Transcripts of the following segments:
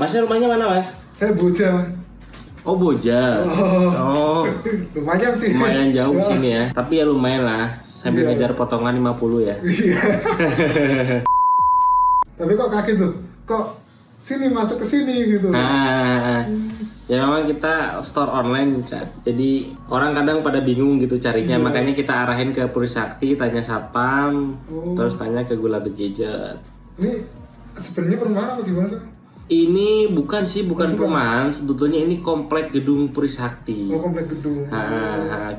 Masnya rumahnya mana, Mas? Saya Boja. Oh, Boja. Oh. Lumayan sih. Lumayan jauh sini ya. Tapi ya lumayan lah. Sambil Iya. ngejar potongan 50 ya. Iya. Tapi kok kaget tuh? Kok sini masuk ke sini gitu? Nah, ya memang kita store online, Kak. Jadi orang kadang pada bingung gitu carinya. Iya. Makanya kita arahin ke Purisakti, tanya satpam, Oh. terus tanya ke Gulabet Gadget. Ini sebenarnya perumahan atau gimana sih? Ini bukan sih, bukan Bukan. perumahan. Sebetulnya ini komplek gedung Purisakti. Oh, komplek gedung.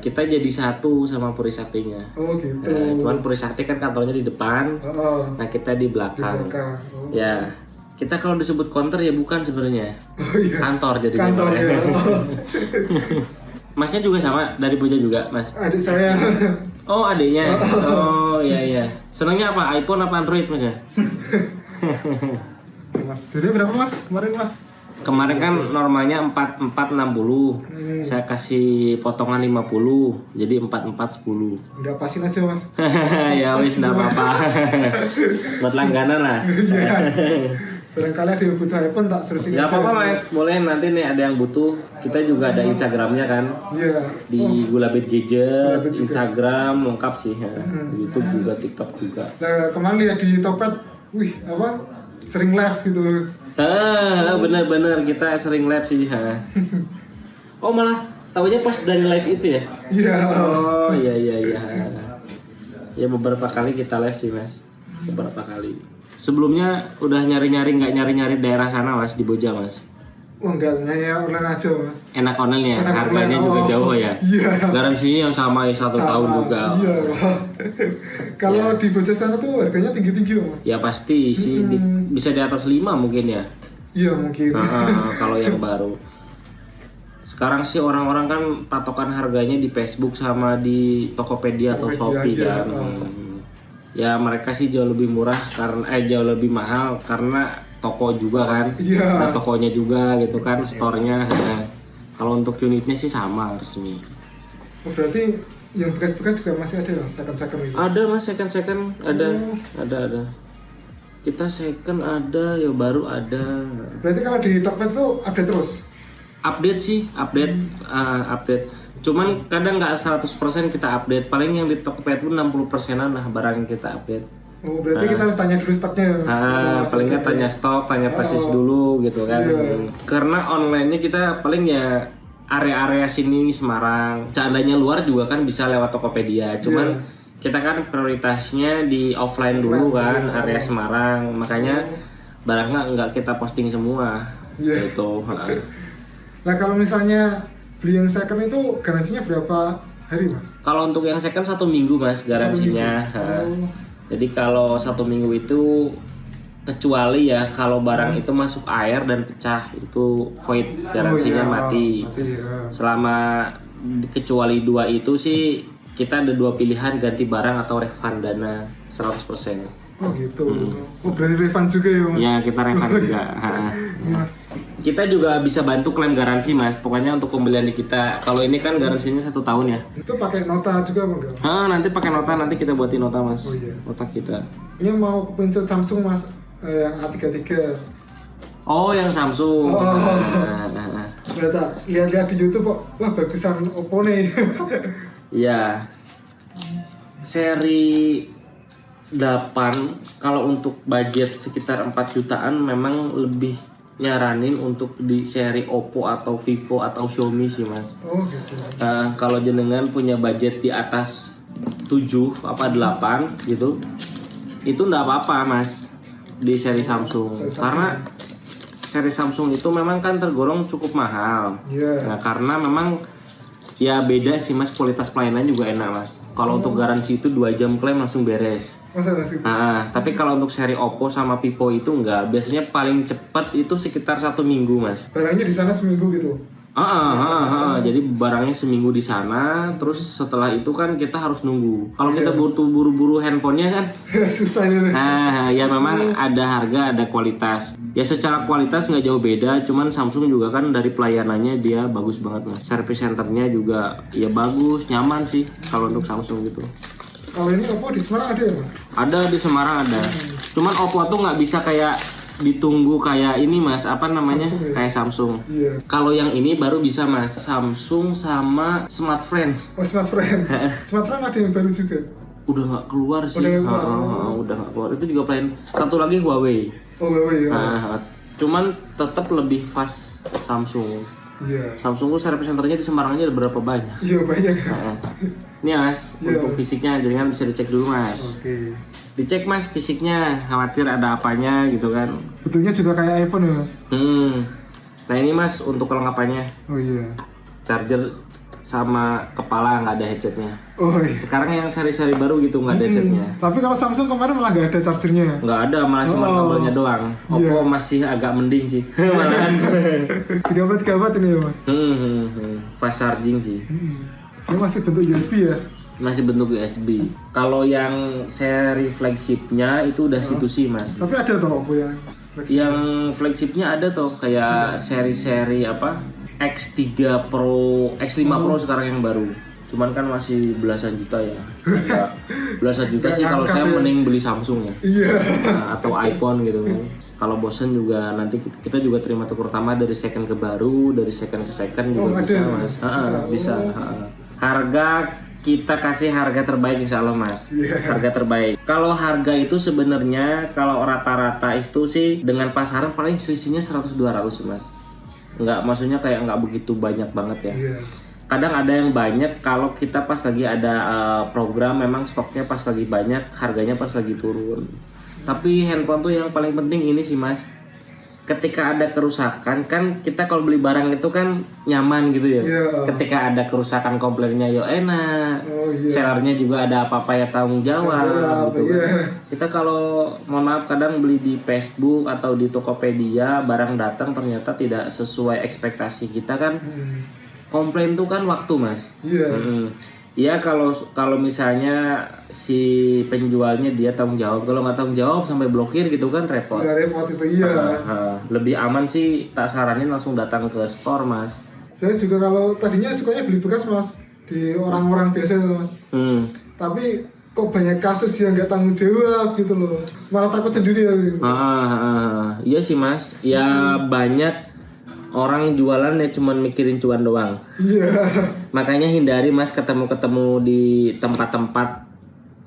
Kita jadi satu sama Purisaktinya. Oh gitu. Cuman Purisakti kan kantornya di depan, Oh, nah kita di di belakang. belakang. Oh. Ya, kita kalau disebut counter ya bukan sebenarnya. Oh iya. Kantor jadinya. Kantor Pak, ya. Oh. Masnya juga sama dari Boja juga, Mas? Adik saya. Oh, adiknya. Oh, iya. Senangnya apa? iPhone apa Android, Mas ya? Mas, jadi berapa Mas kemarin Mas? Kemarin kan normalnya 4460. Saya kasih potongan 50. Jadi 4410. Udah pasin aja Mas. Ya wis enggak apa-apa. Buat langganan lah. Iya. Barangkali ada yang butuh iPhone tak suruh sini. Enggak aja. apa-apa, Mas. Boleh nanti nih ada yang butuh. Kita juga ada Instagramnya kan. Iya. Di Gulabet Gadget, Gulabet juga. Instagram lengkap sih ya. YouTube juga, TikTok juga. Nah, kemarin lihat di Topet, wih apa? Sering live gitu. Bener-bener kita sering live sih. Oh malah tahunya pas dari live itu ya? Iya. Oh iya. Ya beberapa kali kita live sih Mas. Beberapa kali. Sebelumnya udah nyari-nyari nggak nyari-nyari daerah sana Mas di Boja Mas? Oh enggak, nanya online aja Mas. Enak online ya, Enak harganya online, juga oh. jauh ya. Iya. Garansinya yang sama ya 1 tahun juga. Iya. Kalau Ya. di Boja sana tuh harganya tinggi-tinggi Mas. Ya pasti sih bisa di atas 5 mungkin ya. Iya mungkin. Kalau yang baru. Sekarang sih orang-orang kan patokan harganya di Facebook sama di Tokopedia atau Shopee Tokopedia aja, kan. Ya mereka sih jauh lebih murah karena jauh lebih mahal karena toko juga kan. Iya. Nah, tokonya juga gitu kan, store-nya. Nah, kalau untuk unitnya sih sama resmi. Oh, berarti yang bekas-bekas juga masih ada ya, second-second itu? Ada Mas second ada. Oh. Ada. Kita second ada, ya baru ada. Berarti kalau di Topet tuh update terus? Update sih, update. Cuman kadang nggak 100% kita update. Paling yang di Tokopedia pun 60%-an lah barang yang kita update. Oh, berarti kita harus tanya dulu stoknya. Paling nggak tanya stok, tanya persis dulu gitu kan. Iya. Karena online-nya kita paling ya area-area sini Semarang. Seandainya luar juga kan bisa lewat Tokopedia. Cuman kita kan prioritasnya di offline dulu kan, area Semarang. Makanya barangnya nggak kita posting semua. Iya. Gitu. Nah, kalau misalnya beli yang second itu garansinya berapa hari, Mas? Kalau untuk yang second 1 minggu Mas garansinya. Oh. Jadi kalau 1 minggu itu kecuali ya kalau barang itu masuk air dan pecah itu void, garansinya mati. Ya. Selama kecuali 2 itu sih kita ada 2 pilihan, ganti barang atau refund dana 100%. Oh gitu. Oh, berani refund juga ya, Mas? Ya kita refund juga. Mas. Kita juga bisa bantu klaim garansi Mas. Pokoknya untuk pembelian di kita. Kalau ini kan garansinya 1 tahun ya. Itu pakai nota juga, Mas? Nanti pakai nota, nanti kita buatin nota Mas. Oh, iya. Nota kita. Ini mau pencet Samsung, Mas, yang A33. Oh, yang Samsung. Oh. Nah. Lihat-lihat di YouTube kok, wah bagusan Oppo nih. Iya. Seri 8 kalau untuk budget sekitar 4 jutaan memang lebih nyaranin untuk di seri Oppo atau Vivo atau Xiaomi sih Mas. Oh gitu. Kalau jenengan punya budget di atas 7 apa 8 gitu, itu nggak apa-apa Mas di seri Samsung. Karena seri Samsung itu memang kan tergolong cukup mahal. Iya. Nah, karena memang ya beda sih Mas, kualitas pelayanan juga enak Mas. Kalau untuk garansi itu 2 jam klaim langsung beres. Masa nggak sih? Tapi kalau untuk seri Oppo sama Vivo itu enggak. Biasanya paling cepat itu sekitar 1 minggu Mas. Barangnya di sana seminggu gitu. Jadi barangnya seminggu di sana, terus setelah itu kan kita harus nunggu. Kalau kita butuh buru-buru handphonenya kan, Susah ini. ya memang ada harga, ada kualitas. Ya secara kualitas nggak jauh beda, cuman Samsung juga kan dari pelayanannya dia bagus banget Mas. Service centernya juga ya bagus, nyaman sih kalau untuk Samsung gitu. Kalau ini Oppo di Semarang ada ya, Mas? Ada di Semarang ada. Cuman Oppo tuh nggak bisa kayak ditunggu kayak ini mas, apa namanya, Samsung ya? kayak Samsung. Iya. Kalau yang ini baru bisa mas, Samsung sama Smart Friend. Oh, Smart Friend. Smart Friend ada yang baru juga. Udah nggak keluar sih. Udah nggak keluar. Udah nggak keluar. Itu juga plan. Satu lagi Huawei. Oh, Huawei ya. Cuman tetap lebih fast Samsung. Iya. Samsung tuh service centernya di Semarang aja ada berapa banyak. Iya, banyak. Ini mas, Iya. untuk fisiknya jaringan bisa dicek dulu mas. Oke. Dicek mas fisiknya, khawatir ada apanya gitu kan. Bentuknya juga kayak iPhone ya, Mas? Nah ini mas untuk kelengkapannya, Oh iya. charger sama kepala nggak ada headsetnya. Oh iya. Sekarang yang seri-seri baru gitu nggak ada headsetnya. Tapi kalau Samsung kemarin malah nggak ada chargernya. Nggak ada, malah cuma Oh. kabelnya doang. Oppo Iya. masih agak mending sih, malahan. 3 ini ya, Mas? Fast charging sih. Ini masih bentuk USB ya? Masih bentuk USB. Kalau yang seri flagshipnya itu udah C2C mas. Tapi ada toh Oppo yang Yang flagshipnya ada tuh kayak seri-seri apa X3 Pro, X5 Pro sekarang yang baru. Cuman kan masih belasan juta ya. Agak belasan juta sih kalau saya mending beli Samsung ya. Iya. Nah, atau iPhone gitu kan. Kalau bosen juga nanti kita juga terima tukar utama dari second ke baru, dari second ke second juga bisa ada. mas. Bisa. Harga kita kasih harga terbaik insya Allah mas. Harga terbaik. Kalau harga itu sebenarnya kalau rata-rata itu sih dengan pasaran paling selisihnya 100-200 mas. Nggak, maksudnya kayak nggak begitu banyak banget ya. Iya. Kadang ada yang banyak kalau kita pas lagi ada program memang stoknya pas lagi banyak, harganya pas lagi turun. Tapi handphone tuh yang paling penting ini sih mas, ketika ada kerusakan kan kita kalau beli barang itu kan nyaman gitu ya. Iya. Ketika ada kerusakan komplainnya yo enak. Oh iya. Sellernya juga ada apa-apa ya tanggung jawab gitu kan. Iya. Kita kalau mohon maaf kadang beli di Facebook atau di Tokopedia barang datang ternyata tidak sesuai ekspektasi kita kan. Komplain tuh kan waktu mas. Iya. Ya kalau misalnya si penjualnya dia tanggung jawab, kalau nggak tanggung jawab sampai blokir gitu kan repot. Nggak repot itu iya. Lebih aman sih tak saranin langsung datang ke store mas. Saya juga kalau tadinya sukanya beli bekas mas di orang-orang biasa itu mas. Tapi kok banyak kasus yang nggak tanggung jawab gitu loh. Malah takut sendiri ya. Iya sih mas. Ya banyak orang jualan ya cuman mikirin cuan doang. Iya. Makanya hindari mas ketemu-ketemu di tempat-tempat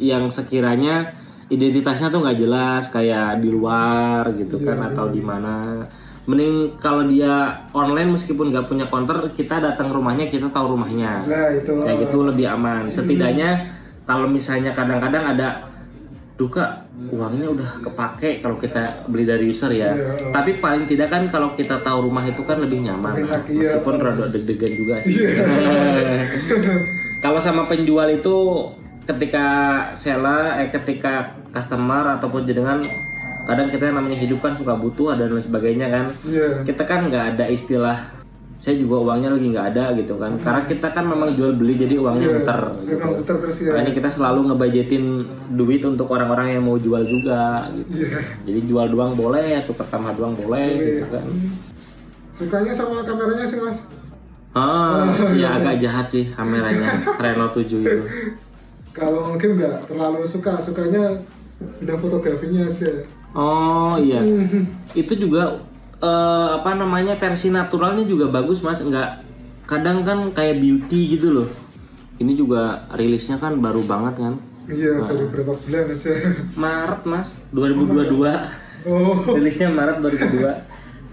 yang sekiranya identitasnya tuh nggak jelas kayak di luar gitu kan atau di mana. Mending kalau dia online meskipun nggak punya counter kita datang rumahnya kita tahu rumahnya. Nah itu. Kayak gitu lebih aman. Setidaknya kalau misalnya kadang-kadang ada duka uangnya udah kepake kalau kita beli dari user ya. Tapi paling tidak kan kalau kita tahu rumah itu kan lebih nyaman. Meskipun rada deg-degan juga sih. Kalau sama penjual itu ketika ketika customer ataupun jenengan kadang kita yang namanya hidup kan suka butuh dan lain sebagainya kan. Kita kan nggak ada istilah saya juga uangnya lagi nggak ada gitu kan, karena kita kan memang jual beli jadi uangnya muter gitu. Makanya kita selalu ngebudgetin duit untuk orang-orang yang mau jual juga gitu. Jadi jual doang boleh atau pertama doang boleh gitu kan. Sukanya sama kameranya sih mas? Ya agak jahat sih kameranya Reno 7 itu. Kalau mungkin nggak terlalu sukanya bidang fotografinya sih. Oh iya, itu juga versi naturalnya juga bagus mas, nggak kadang kan kayak beauty gitu loh. Ini juga rilisnya kan baru banget kan. Iya, baru beberapa bulan aja. Maret mas 2022. Rilisnya Maret 2022.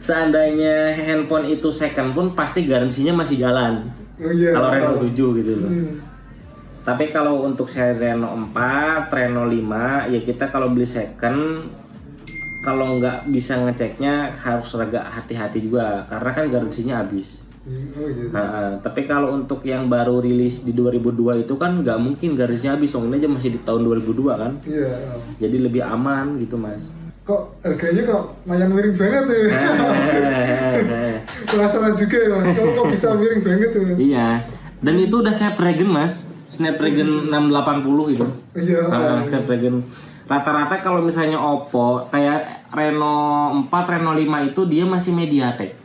Seandainya handphone itu second pun pasti garansinya masih jalan. Kalau Reno 7 gitu loh. Tapi kalau untuk seri Reno 4, Reno 5 ya kita kalau beli second kalau nggak bisa ngeceknya harus agak hati-hati juga karena kan garansinya habis. Tapi kalau untuk yang baru rilis di 2002 itu kan nggak mungkin garansinya habis, soalnya aja masih di tahun 2002 kan. Jadi lebih aman gitu mas. Kok harganya kok lumayan miring banget ya? Penasaran juga ya mas, kok bisa miring banget tuh? Iya, dan itu udah Snapdragon mas, Snapdragon 680 gitu. Snapdragon. Rata-rata kalau misalnya Oppo kayak Reno 4, Reno 5 itu dia masih MediaTek.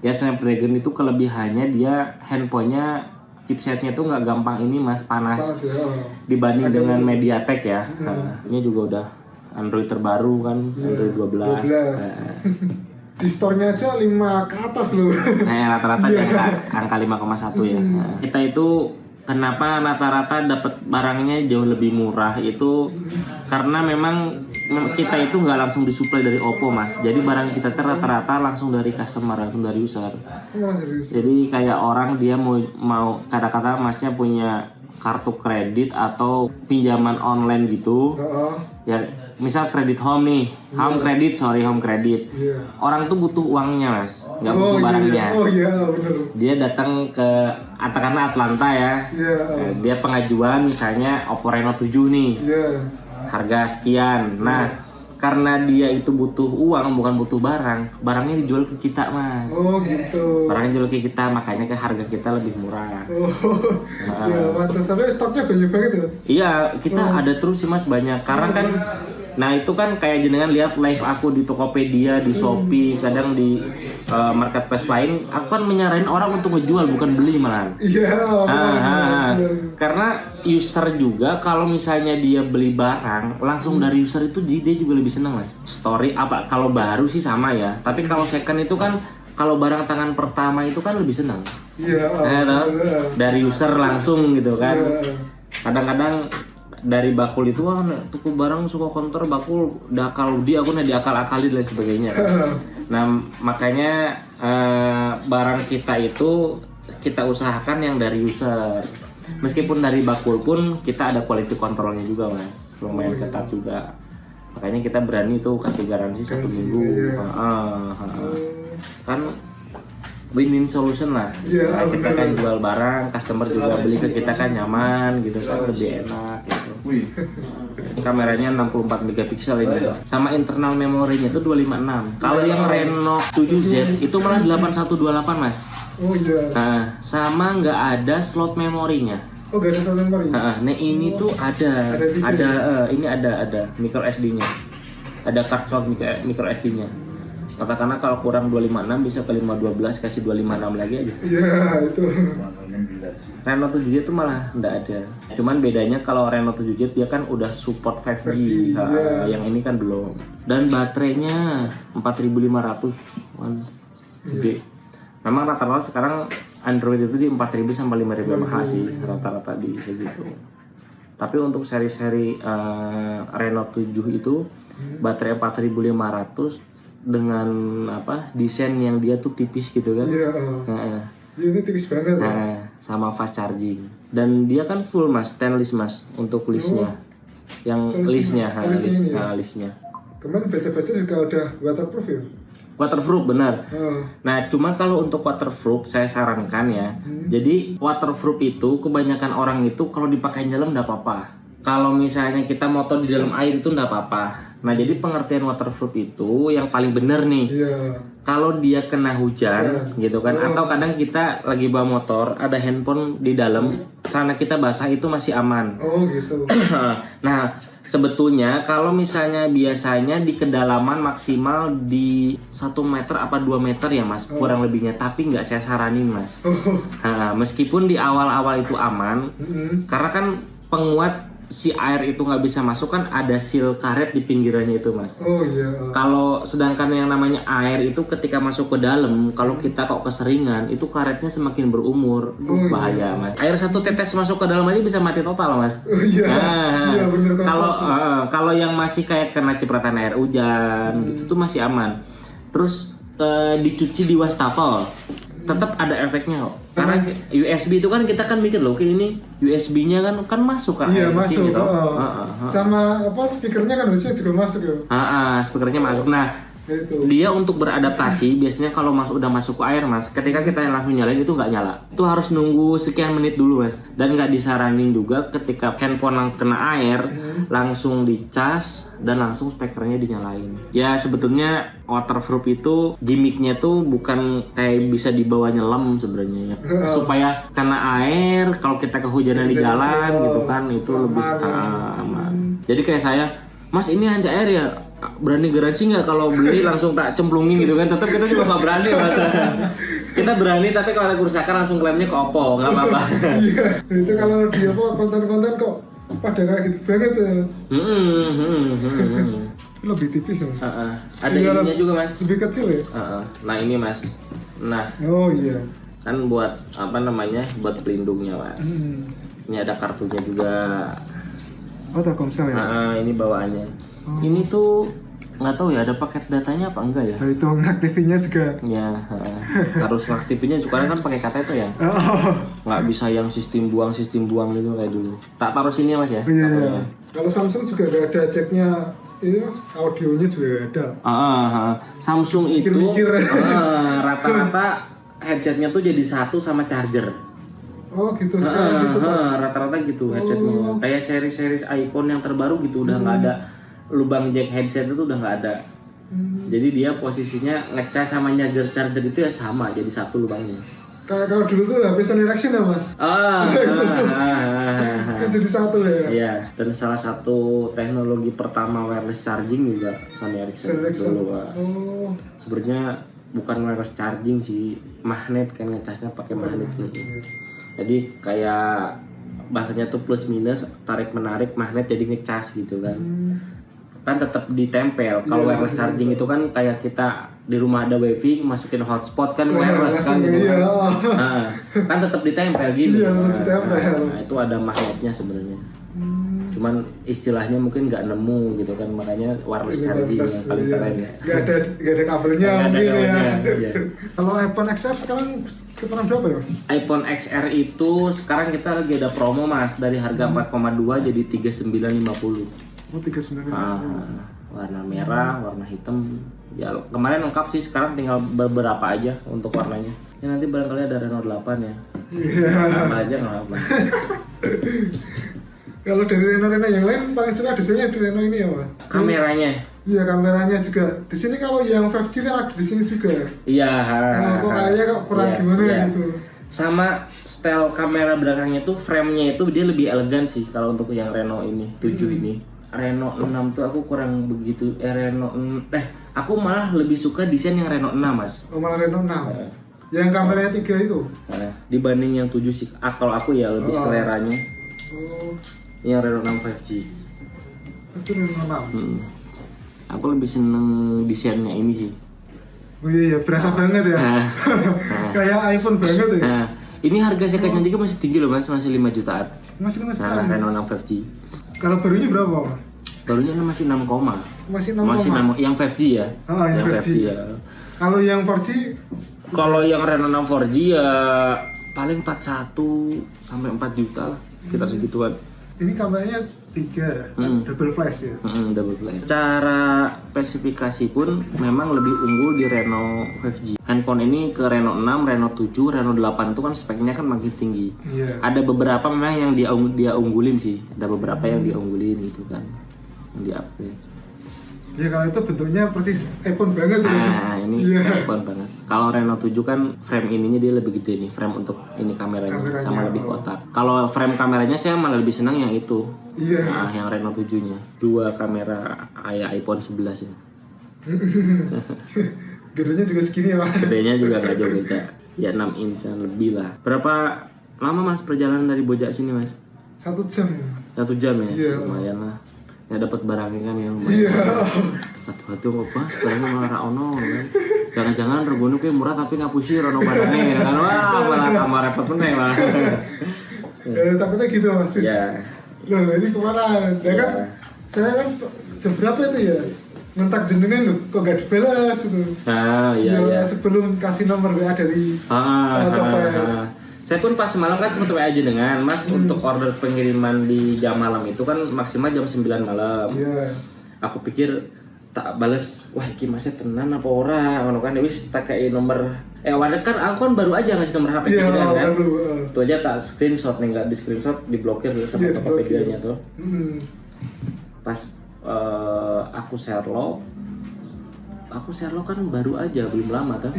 Ya Snapdragon itu kelebihannya dia handphonenya chipsetnya tuh nggak gampang ini mas panas dibanding dengan MediaTek ya. Ini juga udah Android terbaru kan, Android 12. Di store-nya aja 5 ke atas loh. Nah, rata-rata angka 5,1 ya. Nah, kita itu kenapa rata-rata dapat barangnya jauh lebih murah itu karena memang kita itu nggak langsung disuplai dari Oppo mas. Jadi barang kita rata-rata langsung dari customer, langsung dari user. Jadi kayak orang dia mau kata-kata masnya punya kartu kredit atau pinjaman online gitu. Ya misal kredit home nih, home credit. Orang tuh butuh uangnya mas, nggak butuh barangnya. Bener. Dia datang ke katakanlah Atlanta ya. Dia pengajuan misalnya Oppo Reno 7 nih. Harga sekian. Nah, karena dia itu butuh uang bukan butuh barang, barangnya dijual ke kita mas. Oh gitu. Barangnya dijual ke kita, makanya ke harga kita lebih murah. Mantap. Tapi stoknya banyak banget ya? Iya, kita ada terus sih mas, banyak. Karena kan, nah itu kan kayak jenengan lihat live aku di Tokopedia, di Shopee, kadang di marketplace lain, aku kan menyaranin orang untuk ngejual bukan beli malahan. Karena user juga kalau misalnya dia beli barang langsung dari user itu dia juga lebih senang mas. Story apa kalau baru sih sama ya, tapi kalau second itu kan kalau barang tangan pertama itu kan lebih senang. Dari user langsung gitu kan. Kadang-kadang dari bakul itu tuku barang suka counter bakul dakal di aku diakal-akali dan sebagainya. Nah makanya barang kita itu kita usahakan yang dari user. Meskipun dari bakul pun kita ada quality controlnya juga mas, lumayan ketat juga. Makanya kita berani tuh kasih garansi 1 minggu. Kan win-win solution lah. Kita kan jual barang, customer juga beli ke kita kan nyaman gitu kan, lebih enak gitu. Ini kameranya 64 megapiksel ini. Sama internal memorinya itu 256. Kalau yang Reno 7Z itu malah 8128 mas. Oh iya. Nah, sama nggak ada slot memorinya. Oh, nggak ada slot memori. Nah, ini tuh ada ini ada micro SD-nya. Ada card slot micro SD-nya. Katakanlah kalau kurang 256 bisa ke 512 kasih 256 lagi aja. Iya, itu. Reno 7Z itu malah nggak ada. Cuman bedanya kalau Reno 7Z dia kan udah support 5G. Yang ini kan belum. Dan baterainya 4500 gede. Memang rata-rata sekarang Android itu di 4000 sampai 5000 mAh sih rata-rata di segitu. Tapi untuk seri-seri Reno 7 itu baterai 4500 dengan desain yang dia tuh tipis gitu kan. Ini tipis banget. Sama fast charging. Dan dia kan full mas, stainless mas untuk listnya. Listnya. Kemarin baca-baca juga udah waterproof ya? Waterproof benar. Nah, cuma kalau untuk waterproof saya sarankan ya. Jadi waterproof itu kebanyakan orang itu kalau dipakai dalam enggak apa-apa. Kalau misalnya kita moto di dalam air itu enggak apa-apa. Nah, jadi pengertian waterproof itu yang paling benar nih. Kalau dia kena hujan gitu kan, atau kadang kita lagi bawa motor, ada handphone di dalam, celana kita basah itu masih aman. Oh gitu. Nah, sebetulnya kalau misalnya biasanya di kedalaman maksimal di 1 meter apa 2 meter ya mas, kurang lebihnya, tapi nggak saya saranin mas. Nah, meskipun di awal-awal itu aman, karena kan penguat si air itu nggak bisa masuk kan ada seal karet di pinggirannya itu mas. Oh iya. Kalau sedangkan yang namanya air itu ketika masuk ke dalam, kalau kita kok keseringan itu karetnya semakin berumur, bahaya mas. Air 1 tetes masuk ke dalam aja bisa mati total mas. Oh iya. Kalau yang masih kayak kena cipratan air hujan gitu tuh masih aman. Terus dicuci di wastafel tetap ada efeknya kok. Karena USB itu kan kita kan mikir loh, ini USB-nya kan masuk kan air di sini toh. Sama speakernya kan harusnya juga masuk ya. Speakernya masuk. Nah, dia untuk beradaptasi biasanya kalau udah masuk ke air mas, ketika kita langsung nyalain itu nggak nyala. Itu harus nunggu sekian menit dulu mas. Dan nggak disaranin juga ketika handphone kena air langsung dicas dan langsung speakernya dinyalain. Ya sebetulnya waterproof itu gimmicknya tuh bukan kayak bisa dibawa nyelam sebenarnya ya. Supaya kena air kalau kita kehujanan di jalan gitu kan itu lebih aman. Jadi kayak saya, mas ini anti air ya, berani garansi nggak kalau beli langsung tak cemplungin gitu kan? Tetap kita juga nggak berani mas. Kita berani tapi kalau ada kerusakan langsung klaimnya ke Oppo, nggak apa-apa. Iya, itu kalau di konten-konten kok pada kayak gitu banget ya. lebih tipis ya mas. Ada ininya juga mas. Lebih kecil ya. Nah ini mas. Nah. Oh iya. Kan buat apa namanya? Buat pelindungnya mas. Ini ada kartunya juga. Oh Telkomsel ya. Ini bawaannya. Ini tuh nggak tahu ya ada paket datanya apa enggak ya? Nah itu ngaktifinnya juga. Ya harus ngaktifinnya sekarang kan pakai kata itu ya. Nggak bisa yang sistem buang gitu kayak dulu. Tak taruh sini ya mas ya. Iya. Kalau Samsung juga ada jacknya. Ini mas audionya juga ada. Samsung itu rata-rata headsetnya tuh jadi satu sama charger. Oh gitu sekarang gitu. Rata-rata gitu headsetnya. Kayak seri-seri iPhone yang terbaru gitu udah nggak ada lubang jack headset itu udah nggak ada. Jadi dia posisinya ngecas sama charger itu ya sama jadi satu lubangnya. Kayak kalau dulu tuh HP Sony Ericsson ya mas. Jadi satu ya. Iya. Dan salah satu teknologi pertama wireless charging juga Sony Ericsson dulu pak. Sebenarnya bukan wireless charging sih, magnet kan ngecasnya pakai magnet gitu. Jadi kayak bahasanya tuh plus minus tarik menarik magnet jadi ngecas gitu kan. Kan tetap ditempel. Kalau wireless charging itu kan kayak kita di rumah ada wifi masukin hotspot kan wireless kan gitu kan. Kan tetap ditempel gitu. Nah, itu ada magnetnya sebenarnya. Cuman istilahnya mungkin nggak nemu gitu kan, makanya wireless charging yang paling keren ya. Gak ada kabelnya mungkin ya. Kalau iPhone XR sekarang kisaran berapa ya? iPhone XR itu sekarang kita lagi ada promo mas, dari harga 4,2 jadi 3.950. Oh 3.950. Warna merah, warna hitam. Ya kemarin lengkap sih, sekarang tinggal beberapa aja untuk warnanya. Ya nanti barangkali ada Reno 8 ya. Apa aja nggak apa. Kalau dari Reno yang lain paling suka desainnya di Reno ini ya mas? Kameranya. Iya kameranya juga. Di sini kalau yang 5G ada di sini juga. Iya. Kok kayaknya kok kurang gimana gitu. Sama style kamera belakangnya tuh frame-nya itu dia lebih elegan sih kalau untuk yang Reno ini 7 ini. Reno 6 tuh aku kurang begitu. Aku malah lebih suka desain yang Reno 6 mas. Oh malah Reno 6. Yang kameranya 3 itu. Dibanding yang 7 sih. Kalau aku ya lebih seleranya. Yang Reno 6 5G. Itu Reno 6. Aku lebih seneng desainnya ini sih. Oh iya, berasa banget ya. Kayak iPhone banget ya. Ini harga secondnya juga masih tinggi loh mas, masih 5 jutaan. Masih 5 jutaan. Reno 6 5G. Kalau barunya berapa mas? Barunya masih 6, masih 6, yang 5G ya. Yang 5G ya. Kalau yang 4G? Kalau yang Reno 6 4G ya paling 41 sampai 4 juta lah, sekitar segituan. Ini kameranya 3, double flash ya? Double flash. Cara spesifikasi pun memang lebih unggul di Reno 5G. Handphone ini ke Reno 6, Reno 7, Reno 8 itu kan speknya kan makin tinggi. Ada beberapa memang yang dia unggulin sih. Ada beberapa yang dia unggulin gitu kan. Yang di upgrade. Ya kalau itu bentuknya persis iPhone banget ya. Ini iPhone banget. Kalau Reno 7 kan frame ininya dia lebih gede nih, frame untuk ini kameranya sama lebih kotak. Kalau frame kameranya saya malah lebih senang yang itu. Yang Reno 7-nya. 2 kamera kayak iPhone 11 ya. Gedenya juga segini ya, Pak. Gedenya juga nggak jauh beda. Ya 6 inch lebih lah. Berapa lama Mas perjalanan dari Bojak sini, Mas? 1 jam. 1 jam ya? Lumayan lah. Ya dapat barangnya kan yang lumayan. Hati-hati ngebahas barangnya malah ra ono kan. Jangan-jangan regone kuwi murah tapi ngapusi rono barangnya kan. Wah, malah tambah repot meneh lah. Takutnya gitu Mas. Iya. Loh, ini kemana? Ya kan saya kan jam berapa itu ya? Ngentak jenengan loh, kok gak dibalas itu. Iya. Sebelum kasih nomor WA dari Saya pun pas semalam kan sempat WA jenengan, Mas, untuk order pengiriman di jam malam itu kan maksimal jam 9 malam. Aku pikir tak bales, wah iki masnya tenan apa ora, ngono kan wis tak kei nomor wadah kan aku kan baru aja ngasih nomor HP gitu kan. Itu aja tak screenshot nih, enggak di screenshot diblokir sama Tokopedia-nya tuh. Pas aku Sherlock kan baru aja, belum lama tuh.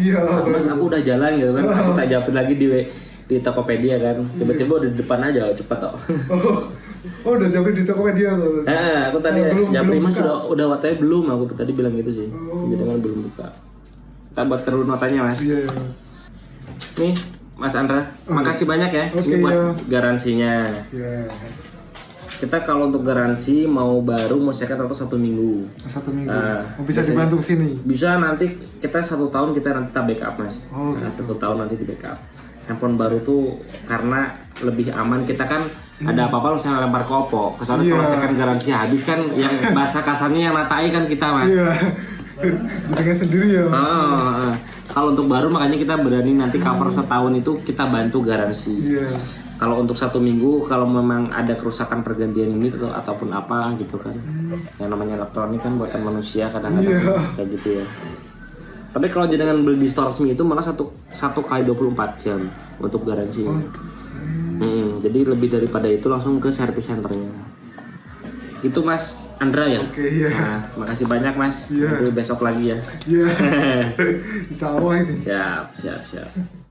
Mas aku udah jalan gitu kan, aku tak jawabin lagi di Tokopedia kan, tiba-tiba udah di depan aja, cepet toh. Oh udah jawabin di Tokopedia tuh. Aku tadi jawabin Mas udah waktunya belum, aku tadi bilang gitu sih. Jadi kan belum buka. Kita buat kerudung notanya Mas. Nih Mas Andra, makasih banyak ya. Ini buat garansinya. kita kalau untuk garansi mau baru mau second atau 1 minggu. 1 minggu. Bisa biasanya- dibantu sini. Bisa nanti kita 1 tahun kita nanti backup mas. Oh, Nah, gitu. 1 tahun nanti di backup. Handphone baru tuh karena lebih aman, kita kan ada apa-apa misalnya lempar ke Oppo. Kesannya kalau Iya. second garansi habis kan yang bahasa kasarnya yang natai kan kita mas. Iya. Dengan sendiri ya. Kalau untuk baru makanya kita berani nanti cover setahun itu kita bantu garansi. Iya. Kalau untuk 1 minggu kalau memang ada kerusakan pergantian unit atau ataupun apa gitu kan, yang namanya elektronik kan buatan manusia kadang-kadang Iya. kayak gitu ya. Tapi kalau dengan beli di store resmi itu malah satu kali 24 jam untuk garansinya. Jadi lebih daripada itu langsung ke service centernya. Itu Mas Andra ya. Oke, iya. Nah, makasih banyak Mas. Iya. Nanti besok lagi ya. Iya. Insya Allah ini. Siap.